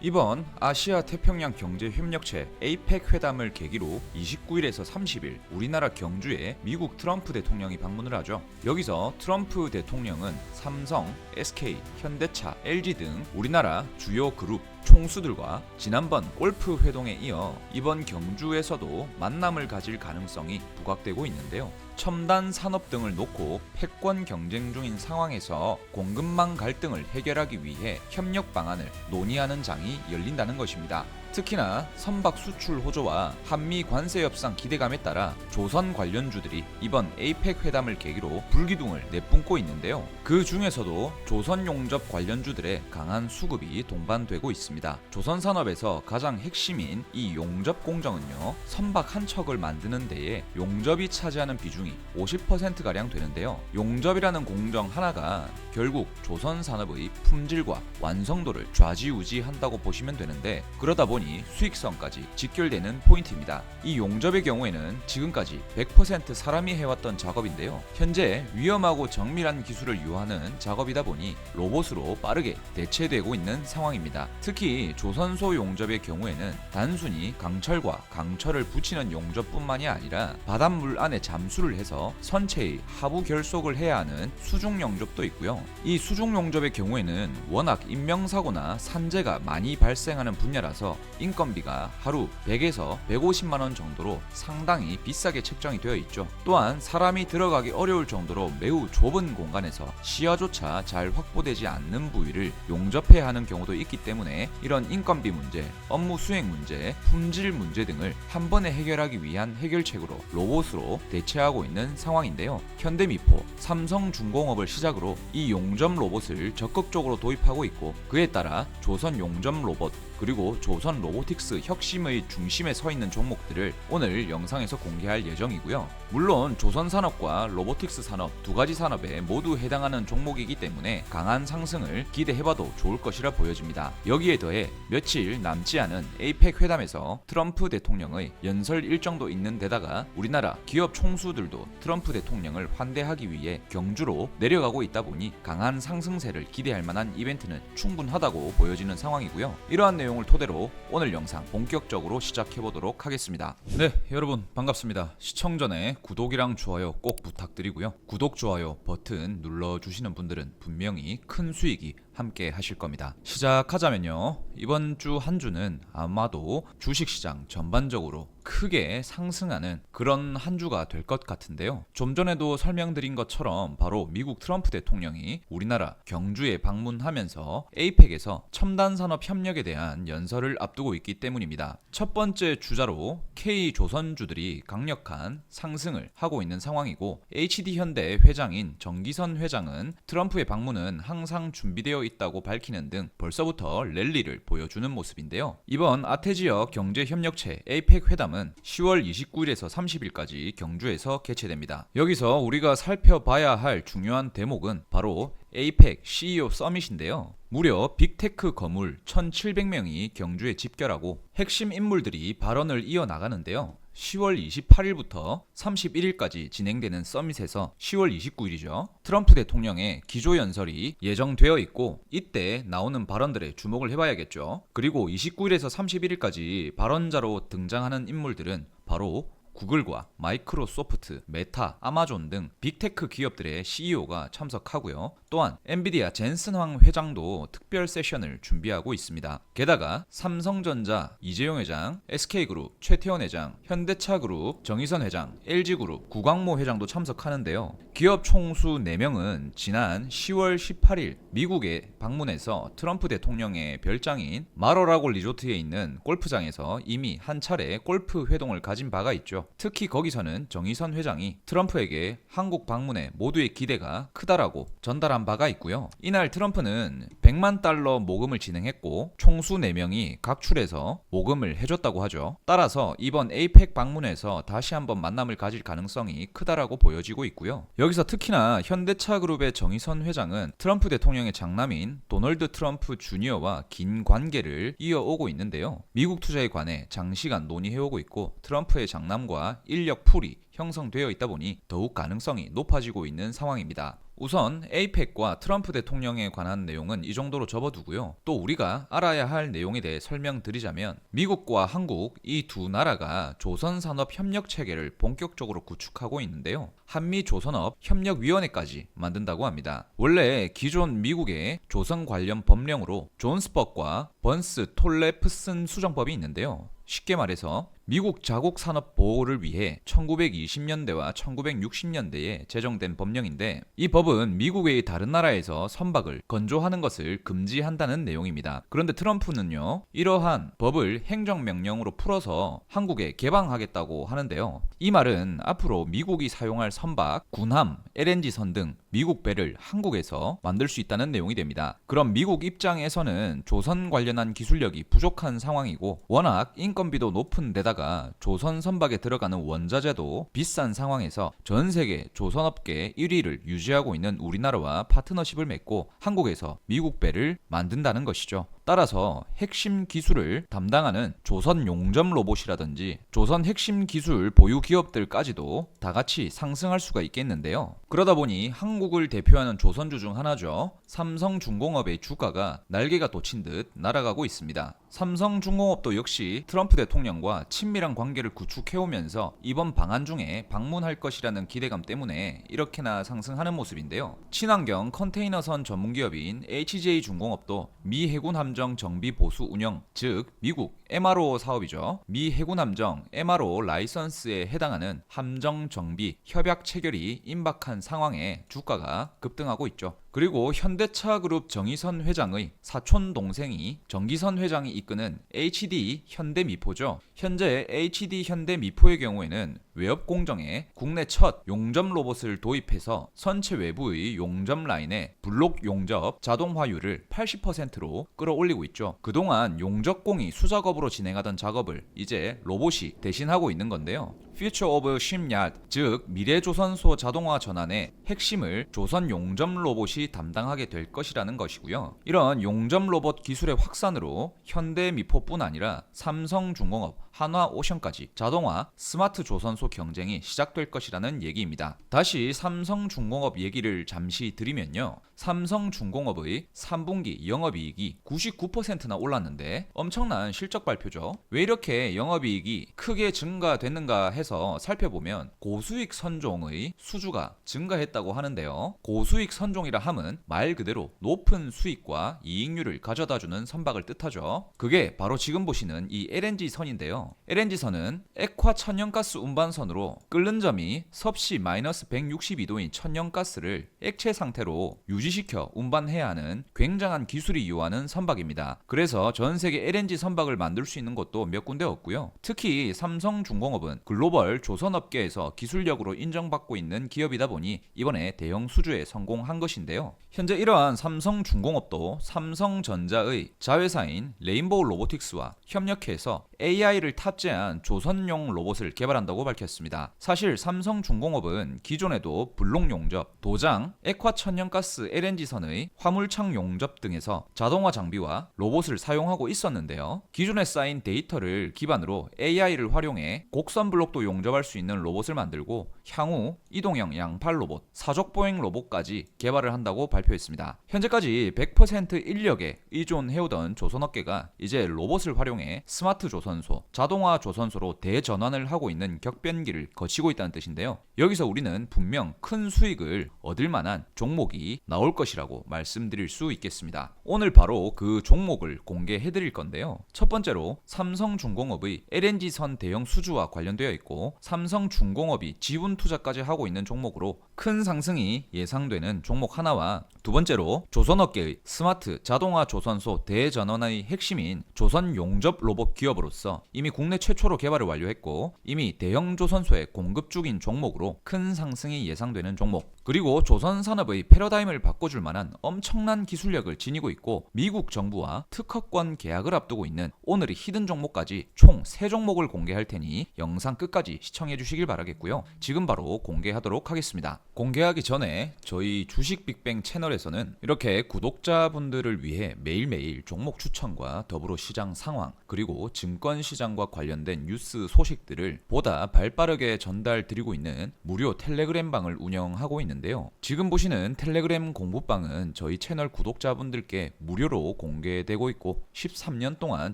이번 아시아 태평양 경제협력체 APEC 회담을 계기로 29일에서 30일 우리나라 경주에 미국 트럼프 대통령이 방문을 하죠. 여기서 트럼프 대통령은 삼성, SK, 현대차, LG 등 우리나라 주요 그룹 총수들과 지난번 골프 회동에 이어 이번 경주에서도 만남을 가질 가능성이 부각되고 있는데요. 첨단 산업 등을 놓고 패권 경쟁 중인 상황에서 공급망 갈등을 해결하기 위해 협력 방안을 논의하는 장이 열린다는 것입니다. 특히나 선박 수출 호조와 한미 관세 협상 기대감에 따라 조선 관련주들이 이번 APEC 회담을 계기로 불기둥을 내뿜고 있는데요. 그 중에서도 조선 용접 관련주들의 강한 수급이 동반되고 있습니다. 조선 산업에서 가장 핵심인 이 용접 공정은요, 선박 한 척을 만드는 데에 용접이 차지하는 비중이 50%가량 되는데요. 용접이라는 공정 하나가 결국 조선 산업의 품질과 완성도를 좌지우지한다고 보시면 되는데, 그러다 보니 수익성까지 직결되는 포인트입니다. 이 용접의 경우에는 지금까지 100% 사람이 해왔던 작업인데요. 현재 위험하고 정밀한 기술을 요하는 작업이다 보니 로봇으로 빠르게 대체되고 있는 상황입니다. 특히 조선소 용접의 경우에는 단순히 강철과 강철을 붙이는 용접뿐만이 아니라 바닷물 안에 잠수를 해서 선체의 하부 결속을 해야 하는 수중 용접도 있고요. 이 수중 용접의 경우에는 워낙 인명사고나 산재가 많이 발생하는 분야라서 인건비가 하루 100에서 150만 원 정도로 상당히 비싸게 책정이 되어 있죠. 또한 사람이 들어가기 어려울 정도로 매우 좁은 공간에서 시야조차 잘 확보되지 않는 부위를 용접해야 하는 경우도 있기 때문에 이런 인건비 문제, 업무 수행 문제, 품질 문제 등을 한 번에 해결하기 위한 해결책으로 로봇으로 대체하고 있는 상황인데요. 현대미포, 삼성중공업을 시작으로 이 용접 로봇을 적극적으로 도입하고 있고, 그에 따라 조선 용접 로봇 그리고 조선 로보틱스 혁신의 중심에 서 있는 종목들을 오늘 영상에서 공개할 예정이고요. 물론 조선 산업과 로보틱스 산업 두 가지 산업에 모두 해당하는 종목이기 때문에 강한 상승을 기대해봐도 좋을 것이라 보여집니다. 여기에 더해 며칠 남지 않은 APEC 회담에서 트럼프 대통령의 연설 일정도 있는 데다가 우리나라 기업 총수들도 트럼프 대통령을 환대하기 위해 경주로 내려가고 있다 보니 강한 상승세를 기대할 만한 이벤트는 충분하다고 보여지는 상황이고요. 이러한 내용을 토대로 오늘 영상 본격적으로 시작해보도록 하겠습니다. 네, 여러분 반갑습니다. 시청 전에 구독이랑 좋아요 꼭 부탁드리고요. 구독, 좋아요 버튼 눌러주시는 분들은 분명히 큰 수익이 함께 하실 겁니다. 시작하자면요, 이번 주 한 주는 아마도 주식시장 전반적으로 크게 상승하는 그런 한 주가 될 것 같은데요. 좀 전에도 설명드린 것처럼 바로 미국 트럼프 대통령이 우리나라 경주에 방문하면서 APEC에서 첨단 산업 협력에 대한 연설을 앞두고 있기 때문입니다. 첫 번째 주자로 K조선주들이 강력한 상승을 하고 있는 상황이고, HD현대 회장인 정기선 회장은 트럼프의 방문은 항상 준비되어 있다고 밝히는 등 벌써부터 랠리를 보여주는 모습인데요. 이번 아태지역 경제협력체 APEC 회담은 10월 29일에서 30일까지 경주에서 개최됩니다. 여기서 우리가 살펴봐야 할 중요한 대목은 바로 APEC CEO 서밋인데요. 무려 빅테크 거물 1,700명이 경주에 집결하고 핵심 인물들이 발언을 이어나가는데요. 10월 28일부터 31일까지 진행되는 서밋에서 10월 29일이죠. 트럼프 대통령의 기조연설이 예정되어 있고, 이때 나오는 발언들에 주목을 해봐야겠죠. 그리고 29일에서 31일까지 발언자로 등장하는 인물들은 바로 구글과 마이크로소프트, 메타, 아마존 등 빅테크 기업들의 CEO가 참석하고요. 또한 엔비디아 젠슨 황 회장도 특별 세션을 준비하고 있습니다. 게다가 삼성전자 이재용 회장, SK그룹 최태원 회장, 현대차그룹 정의선 회장, LG그룹 구광모 회장도 참석하는데요. 기업 총수 4명은 지난 10월 18일 미국에 방문해서 트럼프 대통령의 별장인 마로라고 리조트에 있는 골프장에서 이미 한 차례 골프 회동을 가진 바가 있죠. 특히 거기서는 정의선 회장이 트럼프에게 한국 방문에 모두의 기대가 크다라고 전달한 바가 있고요. 이날 트럼프는 100만 달러 모금을 진행했고 총수 4명이 각출해서 모금을 해줬다고 하죠. 따라서 이번 APEC 방문에서 다시 한번 만남을 가질 가능성이 크다라고 보여지고 있고요. 여기서 특히나 현대차 그룹의 정의선 회장은 트럼프 대통령의 장남인 도널드 트럼프 주니어와 긴 관계를 이어오고 있는데요. 미국 투자에 관해 장시간 논의해오고 있고, 트럼프의 장남과 인력 풀이 형성되어 있다 보니 더욱 가능성이 높아지고 있는 상황입니다. 우선 에이펙과 트럼프 대통령에 관한 내용은 이 정도로 접어두고요. 또 우리가 알아야 할 내용에 대해 설명드리자면 미국과 한국 이 두 나라가 조선산업협력 체계를 본격적으로 구축하고 있는데요. 한미조선업협력위원회까지 만든다고 합니다. 원래 기존 미국의 조선 관련 법령으로 존스법과 번스-톨레프슨 수정법이 있는데요. 쉽게 말해서 미국 자국 산업 보호를 위해 1920년대와 1960년대에 제정된 법령인데 이 법은 미국의 다른 나라에서 선박을 건조하는 것을 금지한다는 내용입니다. 그런데 트럼프는요, 이러한 법을 행정명령으로 풀어서 한국에 개방하겠다고 하는데요. 이 말은 앞으로 미국이 사용할 선박, 군함, LNG선 등 미국 배를 한국에서 만들 수 있다는 내용이 됩니다. 그럼 미국 입장에서는 조선 관련한 기술력이 부족한 상황이고 워낙 인건비도 높은 데다가 조선 선박에 들어가는 원자재도 비싼 상황에서 전 세계 조선업계 1위를 유지하고 있는 우리나라와 파트너십을 맺고 한국에서 미국 배를 만든다는 것이죠. 따라서 핵심 기술을 담당하는 조선 용접 로봇이라든지 조선 핵심 기술 보유 기업들까지도 다 같이 상승할 수가 있겠는데요. 그러다 보니 한국을 대표하는 조선주 중 하나죠. 삼성중공업의 주가가 날개가 돋친 듯 날아가고 있습니다. 삼성중공업도 역시 트럼프 대통령과 친밀한 관계를 구축해오면서 이번 방한 중에 방문할 것이라는 기대감 때문에 이렇게나 상승하는 모습인데요. 친환경 컨테이너선 전문기업인 HJ중공업도 미 해군 함정 정비 보수 운영, 즉 미국 MRO 사업이죠. 미 해군 함정 MRO 라이선스에 해당하는 함정 정비 협약 체결이 임박한 상황에 주가가 급등하고 있죠. 그리고 현대차 그룹 정의선 회장의 사촌 동생이 정기선 회장이 이끄는 HD 현대미포죠. 현재 HD 현대미포의 경우에는 외업 공정에 국내 첫 용접 로봇을 도입해서 선체 외부의 용접 라인에 블록 용접 자동화율을 80%로 끌어올리고 있죠. 그동안 용접공이 수작업으로 진행하던 작업을 이제 로봇이 대신하고 있는 건데요. Future of Shipyard, 즉 미래조선소 자동화 전환의 핵심을 조선 용접 로봇이 담당하게 될 것이라는 것이고요. 이런 용접 로봇 기술의 확산으로 현대미포뿐 아니라 삼성중공업, 한화오션까지 자동화 스마트 조선소 경쟁이 시작될 것이라는 얘기입니다. 다시 삼성중공업 얘기를 잠시 드리면요. 삼성중공업의 3분기 영업이익이 99%나 올랐는데 엄청난 실적 발표죠. 왜 이렇게 영업이익이 크게 증가됐는가 해서 살펴보면 고수익 선종의 수주가 증가했다고 하는데요. 고수익 선종이라 함은 말 그대로 높은 수익과 이익률을 가져다주는 선박을 뜻하죠. 그게 바로 지금 보시는 이 LNG 선인데요. LNG선은 액화 천연가스 운반선으로 끓는 점이 섭씨 마이너스 162도인 천연가스를 액체 상태로 유지시켜 운반해야 하는 굉장한 기술이 요하는 선박입니다. 그래서 전 세계 LNG 선박을 만들 수 있는 곳도 몇 군데 없고요. 특히 삼성중공업은 글로벌 조선업계에서 기술력으로 인정받고 있는 기업이다 보니 이번에 대형 수주에 성공한 것인데요. 현재 이러한 삼성중공업도 삼성전자의 자회사인 레인보우 로보틱스와 협력해서 AI를 탑재한 조선용 로봇을 개발한다고 밝혔습니다. 사실 삼성중공업은 기존에도 블록 용접, 도장, 액화 천연가스 LNG선의 화물창 용접 등에서 자동화 장비와 로봇을 사용하고 있었는데요. 기존에 쌓인 데이터를 기반으로 AI를 활용해 곡선 블록도 용접할 수 있는 로봇을 만들고 향후 이동형 양팔 로봇, 사족 보행 로봇까지 개발을 한다고 발표했습니다. 현재까지 100% 인력에 의존해오던 조선업계가 이제 로봇을 활용해 스마트 조선소, 자동화 조선소로 대전환을 하고 있는 격변기를 거치고 있다는 뜻인데요. 여기서 우리는 분명 큰 수익을 얻을 만한 종목이 나올 것이라고 말씀드릴 수 있겠습니다. 오늘 바로 그 종목을 공개해 드릴 건데요. 첫 번째로 삼성중공업의 LNG선 대형 수주와 관련되어 있고 삼성중공업이 지분 투자까지 하고 있는 종목으로 큰 상승이 예상되는 종목 하나와 두 번째로 조선업계의 스마트 자동화 조선소 대전환의 핵심인 조선 용접 로봇 기업으로서 이미 국내 최초로 개발을 완료했고 이미 대형 조선소에 공급 중인 종목으로 큰 상승이 예상되는 종목, 그리고 조선 산업의 패러다임을 바꿔줄 만한 엄청난 기술력을 지니고 있고 미국 정부와 특허권 계약을 앞두고 있는 오늘의 히든 종목까지 총 3종목을 공개할 테니 영상 끝까지 시청해 주시길 바라겠고요. 지금 바로 공개하도록 하겠습니다. 공개하기 전에 저희 주식 빅뱅 채널에서는 이렇게 구독자분들을 위해 매일매일 종목 추천과 더불어 시장 상황 그리고 증권 시장과 관련된 뉴스 소식들을 보다 발빠르게 전달드리고 있는 무료 텔레그램방을 운영하고 있는데 있는데요. 지금 보시는 텔레그램 공부방은 저희 채널 구독자분들께 무료로 공개되고 있고 13년 동안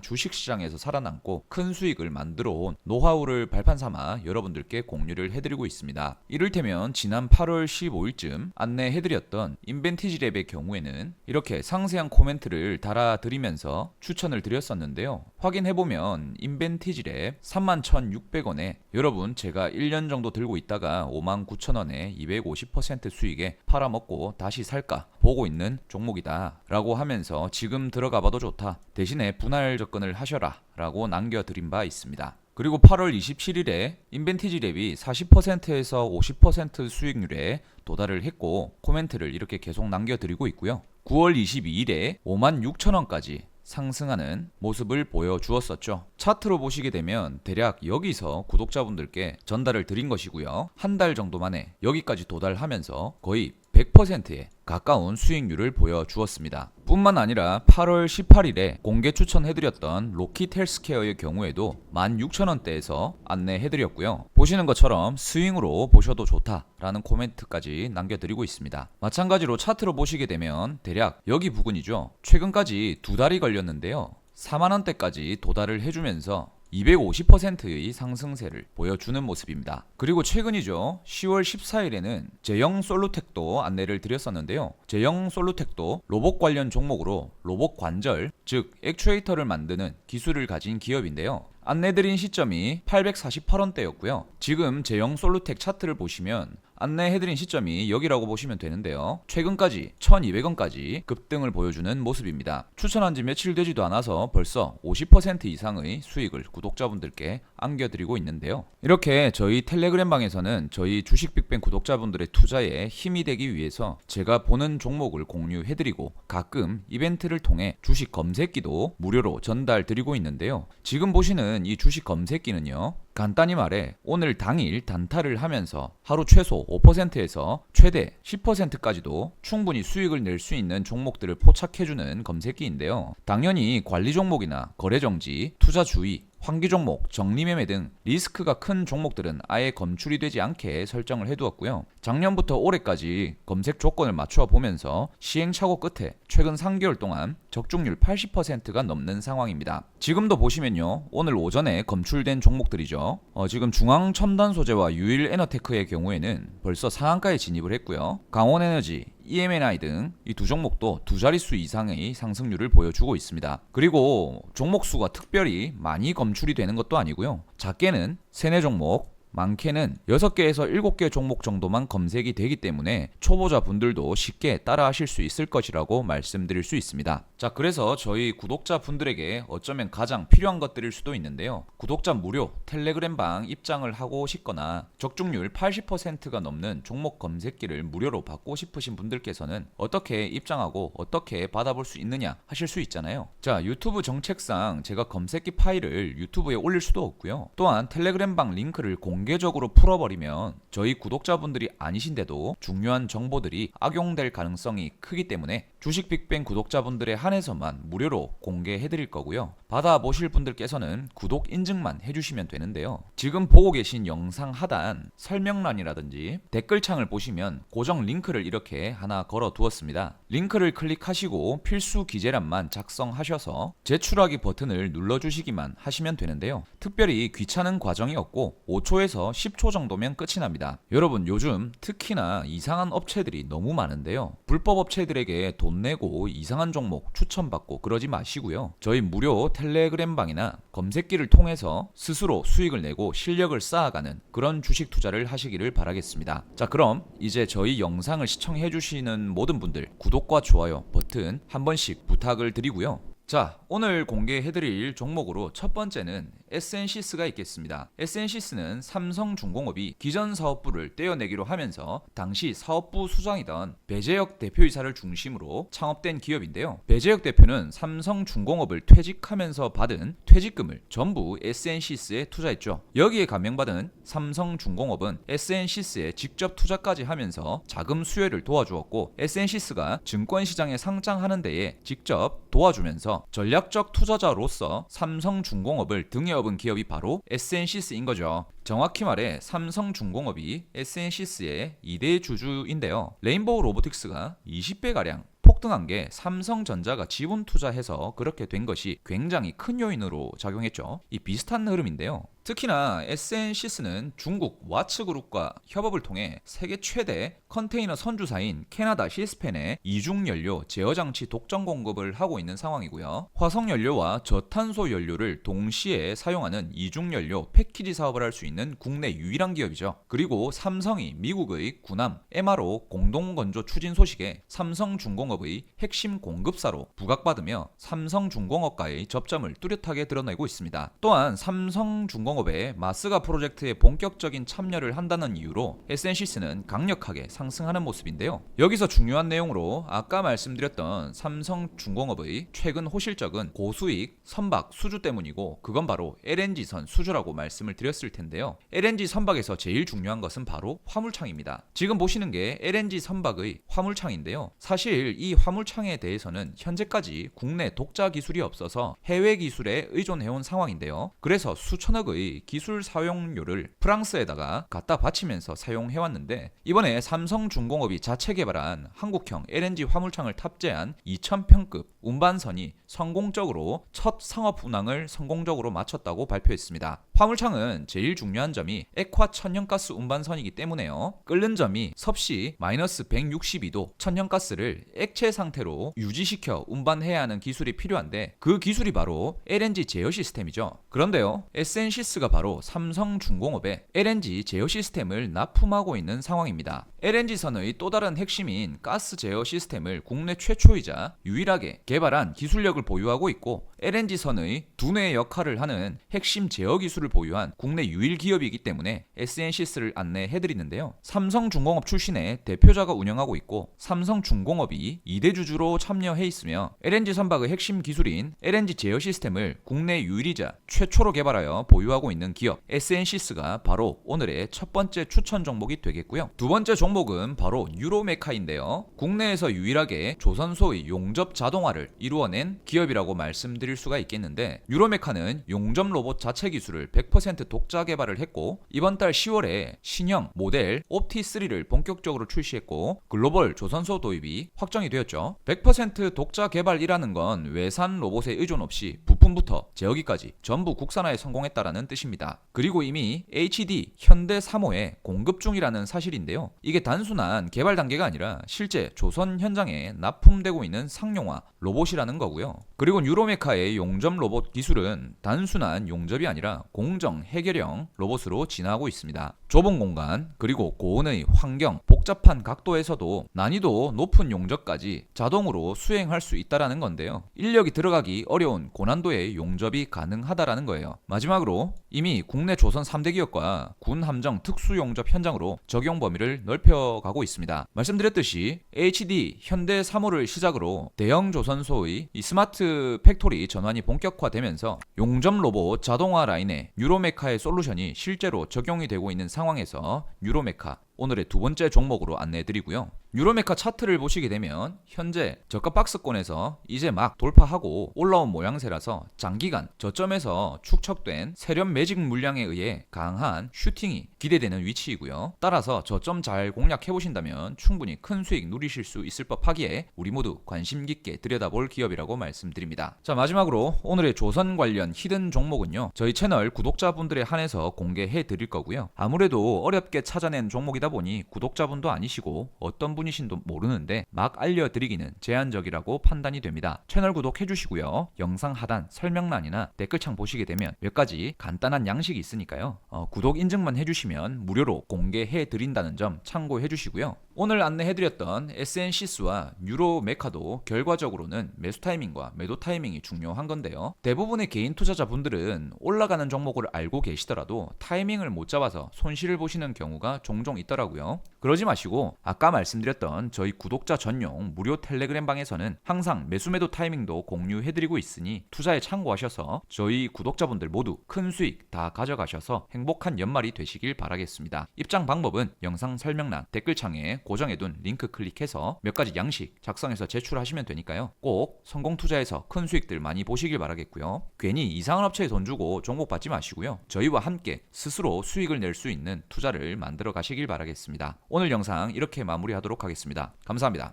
주식시장에서 살아남고 큰 수익을 만들어 온 노하우를 발판 삼아 여러분들께 공유를 해드리고 있습니다. 이를테면 지난 8월 15일쯤 안내해드렸던 인벤티지랩의 경우에는 이렇게 상세한 코멘트를 달아드리면서 추천을 드렸었는데요. 확인해보면 인벤티지랩 31,600원에 여러분 제가 1년 정도 들고 있다가 59,000원에 250% 수익에 팔아먹고 다시 살까 보고 있는 종목이다 라고 하면서 지금 들어가봐도 좋다, 대신에 분할 접근을 하셔라 라고 남겨드린 바 있습니다. 그리고 8월 27일에 인벤티지랩이 40%에서 50% 수익률에 도달을 했고 코멘트를 이렇게 계속 남겨드리고 있고요. 9월 22일에 56,000원까지 상승하는 모습을 보여주었었죠. 차트로 보시게 되면 대략 여기서 구독자분들께 전달을 드린 것이고요. 한 달 정도 만에 여기까지 도달하면서 거의 100%에 가까운 수익률을 보여주었습니다. 뿐만 아니라 8월 18일에 공개 추천해드렸던 로킷 헬스케어의 경우에도 16,000원대에서 안내해드렸고요. 보시는 것처럼 스윙으로 보셔도 좋다라는 코멘트까지 남겨드리고 있습니다. 마찬가지로 차트로 보시게 되면 대략 여기 부근이죠. 최근까지 두 달이 걸렸는데요. 4만원대까지 도달을 해주면서 250%의 상승세를 보여주는 모습입니다. 그리고 최근이죠. 10월 14일에는 제영 솔루텍도 안내를 드렸었는데요. 제영 솔루텍도 로봇 관련 종목으로 로봇 관절, 즉 액추에이터를 만드는 기술을 가진 기업인데요. 안내드린 시점이 848원대였고요. 지금 제영 솔루텍 차트를 보시면 안내해드린 시점이 여기라고 보시면 되는데요. 최근까지 1200원까지 급등을 보여주는 모습입니다. 추천한 지 며칠 되지도 않아서 벌써 50% 이상의 수익을 구독자분들께 안겨드리고 있는데요. 이렇게 저희 텔레그램 방에서는 저희 주식 빅뱅 구독자분들의 투자에 힘이 되기 위해서 제가 보는 종목을 공유해드리고 가끔 이벤트를 통해 주식 검색기도 무료로 전달드리고 있는데요. 지금 보시는 이 주식 검색기는요, 간단히 말해 오늘 당일 단타를 하면서 하루 최소 5%에서 최대 10%까지도 충분히 수익을 낼 수 있는 종목들을 포착해주는 검색기인데요. 당연히 관리 종목이나 거래 정지, 투자 주의, 환기 종목, 정리매매 등 리스크가 큰 종목들은 아예 검출이 되지 않게 설정을 해두었고요. 작년부터 올해까지 검색 조건을 맞추어 보면서 시행착오 끝에 최근 3개월 동안 적중률 80%가 넘는 상황입니다. 지금도 보시면요, 오늘 오전에 검출된 종목들이죠. 지금 중앙첨단소재와 유일에너테크의 경우에는 벌써 상한가에 진입을 했고요. 강원에너지, EMNI 등 이 두 종목도 두 자릿수 이상의 상승률을 보여주고 있습니다. 그리고 종목 수가 특별히 많이 검출이 되는 것도 아니고요. 작게는 3, 4종목, 많게는 6개에서 7개 종목 정도만 검색이 되기 때문에 초보자 분들도 쉽게 따라 하실 수 있을 것이라고 말씀드릴 수 있습니다. 자, 그래서 저희 구독자 분들에게 어쩌면 가장 필요한 것들일 수도 있는데요. 구독자 무료 텔레그램 방 입장을 하고 싶거나 적중률 80%가 넘는 종목 검색기를 무료로 받고 싶으신 분들께서는 어떻게 입장하고 어떻게 받아볼 수 있느냐 하실 수 있잖아요. 자, 유튜브 정책상 제가 검색기 파일을 유튜브에 올릴 수도 없고요. 또한 텔레그램 방 링크를 공개적으로 풀어버리면 저희 구독자분들이 아니신데도 중요한 정보들이 악용될 가능성이 크기 때문에 주식 빅뱅 구독자분들에 한해서만 무료로 공개해드릴 거고요. 받아보실 분들께서는 구독 인증만 해주시면 되는데요. 지금 보고 계신 영상 하단 설명란이라든지 댓글창을 보시면 고정 링크를 이렇게 하나 걸어 두었습니다. 링크를 클릭하시고 필수 기재란만 작성하셔서 제출하기 버튼을 눌러주시기만 하시면 되는데요. 특별히 귀찮은 과정이 없고 5초에서 10초 정도면 끝이 납니다. 여러분, 요즘 특히나 이상한 업체들이 너무 많은데요. 불법 업체들에게 돈 내고 이상한 종목 추천받고 그러지 마시고요. 저희 무료 텔레그램 방이나 검색기를 통해서 스스로 수익을 내고 실력을 쌓아가는 그런 주식 투자를 하시기를 바라겠습니다. 자, 그럼 이제 저희 영상을 시청해 주시는 모든 분들 구독과 좋아요 버튼 한 번씩 부탁을 드리고요. 자, 오늘 공개해드릴 종목으로 첫 번째는 SNC스가 있겠습니다. SNC스는 삼성중공업이 기존 사업부를 떼어내기로 하면서 당시 사업부 수장이던 배재혁 대표이사를 중심으로 창업된 기업인데요. 배재혁 대표는 삼성중공업을 퇴직하면서 받은 퇴직금을 전부 SNC스에 투자했죠. 여기에 감명받은 삼성중공업은 SNC스에 직접 투자까지 하면서 자금 수혜를 도와주었고, SNC스가 증권시장에 상장하는 데에 직접 도와주면서 전략적 투자자로서 삼성중공업을 등에 접은 기업이 바로 SNCS인 거죠. 정확히 말해 삼성중공업이 SNCS의 2대 주주인데요. 레인보우 로보틱스가 20배가량 폭등한 게 삼성전자가 지분 투자해서 그렇게 된 것이 굉장히 큰 요인으로 작용했죠. 이 비슷한 흐름인데요. 특히나 SNCS는 중국 와츠그룹과 협업을 통해 세계 최대 컨테이너 선주사인 캐나다 시스펜에 이중연료 제어장치 독점 공급을 하고 있는 상황이고요. 화석연료와 저탄소 연료를 동시에 사용하는 이중연료 패키지 사업을 할 수 있는 국내 유일한 기업이죠. 그리고 삼성이 미국의 구남 MRO 공동건조 추진 소식에 삼성중공업의 핵심 공급사로 부각받으며 삼성중공업과의 접점을 뚜렷하게 드러내고 있습니다. 또한 삼성중공업의 마스가 프로젝트에 본격적인 참여를 한다는 이유로 SNCS는 강력하게 상승하는 모습인데요. 여기서 중요한 내용으로 아까 말씀드렸던 삼성중공업의 최근 호실적은 고수익 선박 수주 때문이고 그건 바로 LNG선 수주라고 말씀을 드렸을 텐데요. LNG 선박에서 제일 중요한 것은 바로 화물창입니다. 지금 보시는 게 LNG 선박의 화물창인데요. 사실 이 화물창에 대해서는 현재까지 국내 독자 기술이 없어서 해외 기술에 의존해온 상황인데요. 그래서 수천억의 기술 사용료를 프랑스에다가 갖다 바치면서 사용해왔는데 이번에 삼성중공업이 자체 개발한 한국형 LNG 화물창을 탑재한 2000평급 운반선이 성공적으로 첫 상업 운항을 성공적으로 마쳤다고 발표했습니다. 화물창은 제일 중요한 점이 액화 천연가스 운반선이기 때문에요. 끓는 점이 섭씨 마이너스 162도 천연가스를 액체 상태로 유지시켜 운반해야 하는 기술이 필요한데 그 기술이 바로 LNG 제어 시스템이죠. 그런데요, SNCS가 바로 삼성중공업에 LNG 제어 시스템을 납품하고 있는 상황입니다. LNG선의 또 다른 핵심인 가스 제어 시스템을 국내 최초이자 유일하게 개발한 기술력을 보유하고 있고 LNG선의 두뇌 역할을 하는 핵심 제어 기술을 보유한 국내 유일 기업이기 때문에 SNCS를 안내해드리는데요. 삼성중공업 출신의 대표자가 운영하고 있고 삼성중공업이 2대 주주로 참여해 있으며 LNG 선박의 핵심 기술인 LNG 제어 시스템을 국내 유일이자 최초로 개발하여 보유하고 있는 기업 SNCS가 바로 오늘의 첫 번째 추천 종목이 되겠고요. 두 번째 종목은 바로 유로메카인데요. 국내에서 유일하게 조선소의 용접 자동화를 이루어낸 기업이라고 말씀드릴 수가 있겠는데 유로메카는 용접 로봇 자체 기술을 100% 독자 개발을 했고 이번 달 10월에 신형 모델 옵티3를 본격적으로 출시했고 글로벌 조선소 도입이 확정이 되었죠. 100% 독자 개발이라는 건 외산 로봇에 의존 없이 부품부터 제어기까지 전부 국산화에 성공했다라는 뜻입니다. 그리고 이미 HD 현대 3호에 공급 중이라는 사실인데요. 이게 단순한 개발 단계가 아니라 실제 조선 현장에 납품되고 있는 상용화 로봇이라는 거고요. 그리고 유로메카의 용접 로봇 기술은 단순한 용접이 아니라 공정 해결형 로봇으로 진화하고 있습니다. 좁은 공간 그리고 고온의 환경 복잡한 각도에서도 난이도 높은 용접까지 자동으로 수행할 수 있다라는 건데요. 인력이 들어가기 어려운 고난도의 용접이 가능하다라는 거예요. 마지막으로 이미 국내 조선 3대 기업과 군 함정 특수 용접 현장으로 적용 범위를 넓혀가고 있습니다. 말씀드렸듯이 HD 현대 3호를 시작으로 대형 조선소의 이 스마트 팩토리 전환이 본격화되면서 용접 로봇 자동화 라인에 유로메카의 솔루션이 실제로 적용이 되고 있는 상황에서 유로메카 오늘의 두 번째 종목으로 안내해드리고요. 유로메카 차트를 보시게 되면 현재 저가 박스권에서 이제 막 돌파하고 올라온 모양새라서 장기간 저점에서 축적된 세련 매직 물량에 의해 강한 슈팅이 기대되는 위치이고요. 따라서 저점 잘 공략해보신다면 충분히 큰 수익 누리실 수 있을 법하기에 우리 모두 관심 깊게 들여다볼 기업이라고 말씀드립니다. 자, 마지막으로 오늘의 조선 관련 히든 종목은요. 저희 채널 구독자분들에 한해서 공개해 드릴 거고요. 아무래도 어렵게 찾아낸 종목이다 보니 구독자분도 아니시고 어떤 분이신도 모르는데 막 알려드리기는 제한적이라고 판단이 됩니다. 채널 구독해 주시고요. 영상 하단 설명란이나 댓글창 보시게 되면 몇 가지 간단한 양식이 있으니까요. 구독 인증만 해주시면 무료로 공개해 드린다는 점 참고해 주시고요. 오늘 안내해드렸던 SNCS와 유로메카도 결과적으로는 매수 타이밍과 매도 타이밍이 중요한 건데요. 대부분의 개인 투자자분들은 올라가는 종목을 알고 계시더라도 타이밍을 못 잡아서 손실을 보시는 경우가 종종 있더라고요. 그러지 마시고 아까 말씀드렸던 저희 구독자 전용 무료 텔레그램 방에서는 항상 매수 매도 타이밍도 공유해드리고 있으니 투자에 참고하셔서 저희 구독자분들 모두 큰 수익 다 가져가셔서 행복한 연말이 되시길 바라겠습니다. 입장 방법은 영상 설명란 댓글창에 고정해둔 링크 클릭해서 몇 가지 양식 작성해서 제출하시면 되니까요. 꼭 성공 투자해서 큰 수익들 많이 보시길 바라겠고요. 괜히 이상한 업체에 돈 주고 종목 받지 마시고요. 저희와 함께 스스로 수익을 낼 수 있는 투자를 만들어 가시길 바라겠습니다. 오늘 영상 이렇게 마무리하도록 하겠습니다. 감사합니다.